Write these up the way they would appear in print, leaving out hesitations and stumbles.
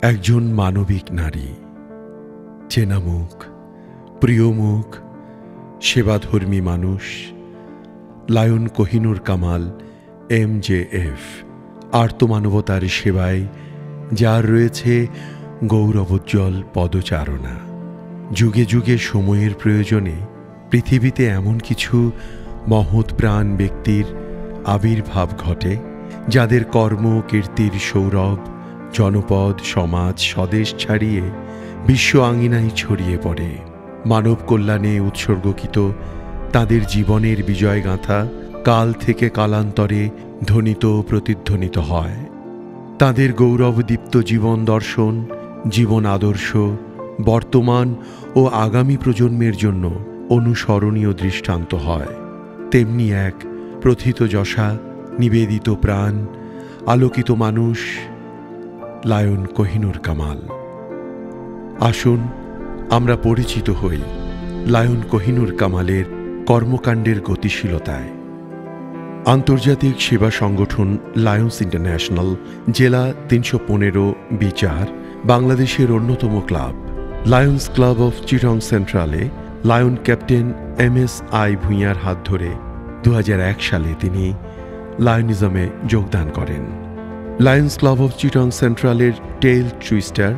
একজন মানবিক নারী, চেনা মুখ, প্রিয় মুখ, সেবাধর্মী মানুষ, লায়ন কোহিনুর কামাল MJF। আর্তমানবতার সেবায় যার রয়েছে গৌরবোজ্জ্বল পদচারণা। যুগে যুগে সময়ের প্রয়োজনে পৃথিবীতে এমন কিছু মহৎ প্রাণ ব্যক্তির আবির্ভাব ঘটে, যাদের কর্ম কীর্তির সৌরভ জনপদ, সমাজ, স্বদেশ ছাড়িয়ে বিশ্ব আঙিনায় ছড়িয়ে পড়ে। মানব কল্যাণে উৎসর্গকৃত তাদের জীবনের বিজয়গাথা কাল থেকে কালান্তরে ধ্বনিত প্রতিধ্বনিত হয়। তাদের গৌরবদীপ্ত জীবন দর্শন, জীবন আদর্শ বর্তমান ও আগামী প্রজন্মের জন্য অনুসরণীয় দৃষ্টান্ত হয়। তেমনি এক প্রথিতযশা, নিবেদিত প্রাণ, আলোকিত মানুষ লায়ন কোহিনুর কামাল। আসুন আমরা পরিচিত হই লায়ন কোহিনুর কামালের কর্মকাণ্ডের গতিশীলতায়। আন্তর্জাতিক সেবা সংগঠন লায়ন্স ইন্টারন্যাশনাল, জেলা ৩১৫ বিচার, বাংলাদেশের অন্যতম club Lions club of Chittagong সেন্ট্রালে লায়ন ক্যাপ্টেন MSI ভূঁইয়ার হাত ধরে ২০০১ সালে তিনি লায়নিজমে যোগদান করেন। লায়ন্স ক্লাব অফ চিটং সেন্ট্রালের tail twister,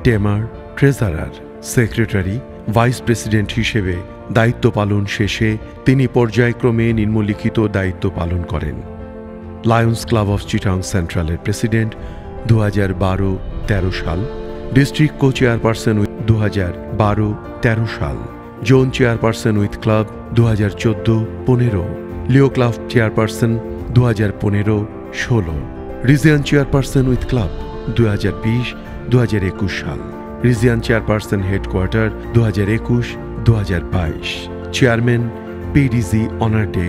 tamer, treasurer, secretary, vice president হিসেবে দায়িত্ব পালন শেষে তিনি পর্যায়ক্রমে নিম্নলিখিত দায়িত্ব পালন করেন। Lions club of Chittagong সেন্ট্রালের president ২০১২-১৩ সাল, ডিস্ট্রিক্ট কো চেয়ারপারসন ২০১২-১৩ সাল, zone chairperson with club ২০১৪-১৫, Leo club chairperson ২০১৫-১৬, region chairperson with club ২০২০-২০২১ সাল, region chairperson headquarter ২০২১-২০২২, chairman PDG honour day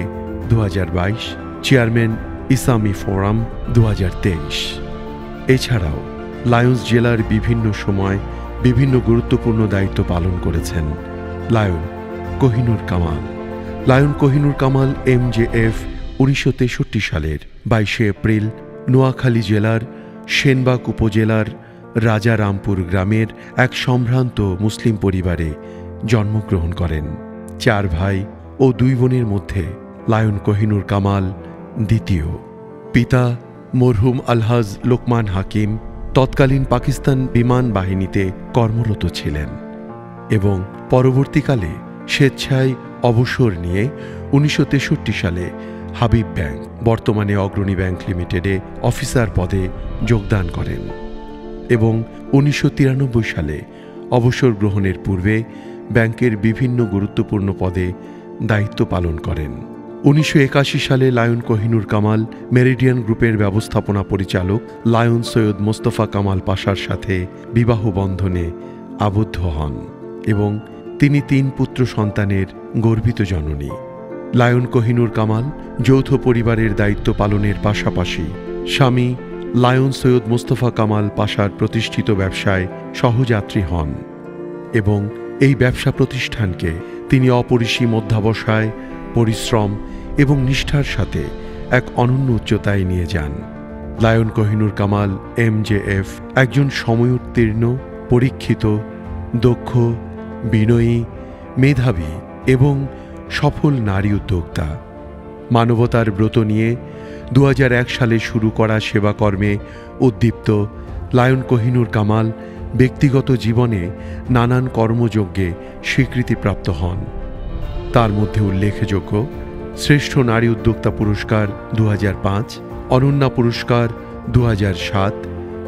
২০২২, chairman ইসলামী ফোরাম ২০২৩। এছাড়াও লায়ন্স জেলার বিভিন্ন সময় বিভিন্ন গুরুত্বপূর্ণ দায়িত্ব পালন করেছেন lion Kohinoor Kamal. Lion Kohinoor Kamal MJF ১৯৬৩ সালের ২২শে এপ্রিল নোয়াখালী জেলার সেনবাগ উপজেলার রাজারামপুর গ্রামের এক সম্ভ্রান্ত মুসলিম পরিবারে জন্মগ্রহণ করেন। ৪ ভাই ও ২ বোনের মধ্যে লায়ন কোহিনুর কামাল দ্বিতীয়। পিতা মরহুম আলহাজ লোকমান হাকিম তৎকালীন পাকিস্তান বিমান বাহিনীতে কর্মরত ছিলেন এবং পরবর্তীকালে স্বেচ্ছায় অবসর নিয়ে ১৯৬৩ সালে হাবিব ব্যাংক, বর্তমানে অগ্রণী ব্যাংক লিমিটেডে অফিসার পদে যোগদান করেন এবং ১৯৯৩ সালে অবসর গ্রহণের পূর্বে ব্যাংকের বিভিন্ন গুরুত্বপূর্ণ পদে দায়িত্ব পালন করেন। ১৯৮১ সালে লায়ন কোহিনুর কামাল মেরিডিয়ান গ্রুপের ব্যবস্থাপনা পরিচালক লায়ন সৈয়দ মোস্তফা কামাল পাশার সাথে বিবাহ বন্ধনে আবদ্ধ হন এবং তিনি ৩ পুত্র সন্তানের গর্বিত জননী। লায়ন কোহিনুর কামাল যৌথ পরিবারের দায়িত্ব পালনের পাশাপাশি স্বামী লায়ন সৈয়দ মোস্তফা কামাল পাশার প্রতিষ্ঠিত ব্যবসায় সহযাত্রী হন এবং এই ব্যবসা প্রতিষ্ঠানকে তিনি অপরিসীম অধ্যবসায়, পরিশ্রম এবং নিষ্ঠার সাথে এক অনন্য উচ্চতায় নিয়ে যান। লায়ন কোহিনুর কামাল MJF একজন সময়োত্তীর্ণ, পরীক্ষিত, দক্ষ, বিনয়ী, মেধাবী এবং সফল নারী উদ্যোক্তা। মানবতার ব্রত নিয়ে ২০০১ সালে শুরু করা সেবাকর্মে উদ্দীপ্ত লায়ন কোহিনুর কামাল ব্যক্তিগত জীবনে নানান কর্মযজ্ঞে স্বীকৃতিপ্রাপ্ত হন। তার মধ্যে উল্লেখযোগ্য শ্রেষ্ঠ নারী উদ্যোক্তা পুরস্কার ২০০৫, অনন্যা পুরস্কার ২০০৭,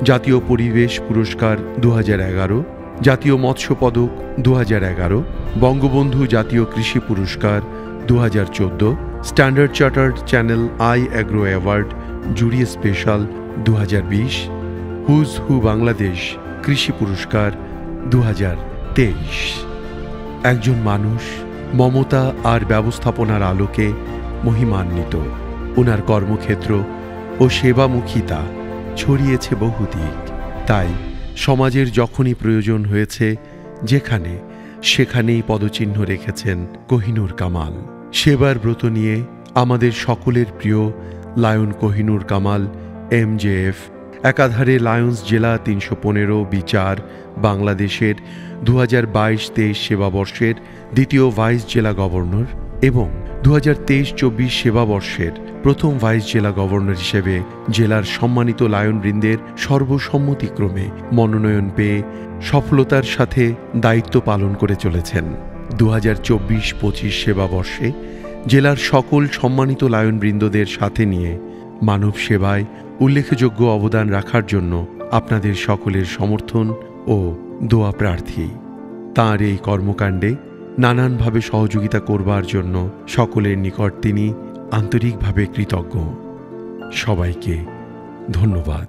জাতীয় পরিবেশ পুরস্কার ২০১১, জাতীয় মৎস্য পদক ২০১১, বঙ্গবন্ধু জাতীয় কৃষি পুরস্কার ২০১৪, Standard Chartered Channel I agro award jury special ২০২০, who's who Bangladesh কৃষি পুরস্কার ২০২৩। একজন মানুষ মমতা আর ব্যবস্থাপনার আলোকে মহিমান্বিত। ওনার কর্মক্ষেত্র ও সেবামুখিতা ছড়িয়েছে বহুদিক। তাই সমাজের যখনই প্রয়োজন হয়েছে যেখানে সেখানেই পদচিহ্ন রেখেছেন কোহিনুর কামাল। সেবার ব্রত নিয়ে আমাদের সকলের প্রিয় লায়ন কোহিনুর কামাল MJF একাধারে লায়ন্স জেলা ৩১৫ বিচার বাংলাদেশের 2022-23 সেবাবর্ষের দ্বিতীয় ভাইস জেলা গভর্নর এবং 2023-24 সেবাবর্ষের প্রথম ভাইস জেলা গভর্নর হিসেবে জেলার সম্মানিত লায়নবৃন্দের সর্বসম্মতিক্রমে মনোনয়ন পেয়ে সফলতার সাথে দায়িত্ব পালন করে চলেছেন। 2024-25 সেবাবর্ষে জেলার সকল সম্মানিত লায়নবৃন্দদের সাথে নিয়ে মানব সেবায় উল্লেখযোগ্য অবদান রাখার জন্য আপনাদের সকলের সমর্থন ও দোয়া প্রার্থী। তাঁর এই কর্মকাণ্ডে নানানভাবে সহযোগিতা করবার জন্য সকলের নিকট তিনি আন্তরিকভাবে কৃতজ্ঞ। সবাইকে ধন্যবাদ।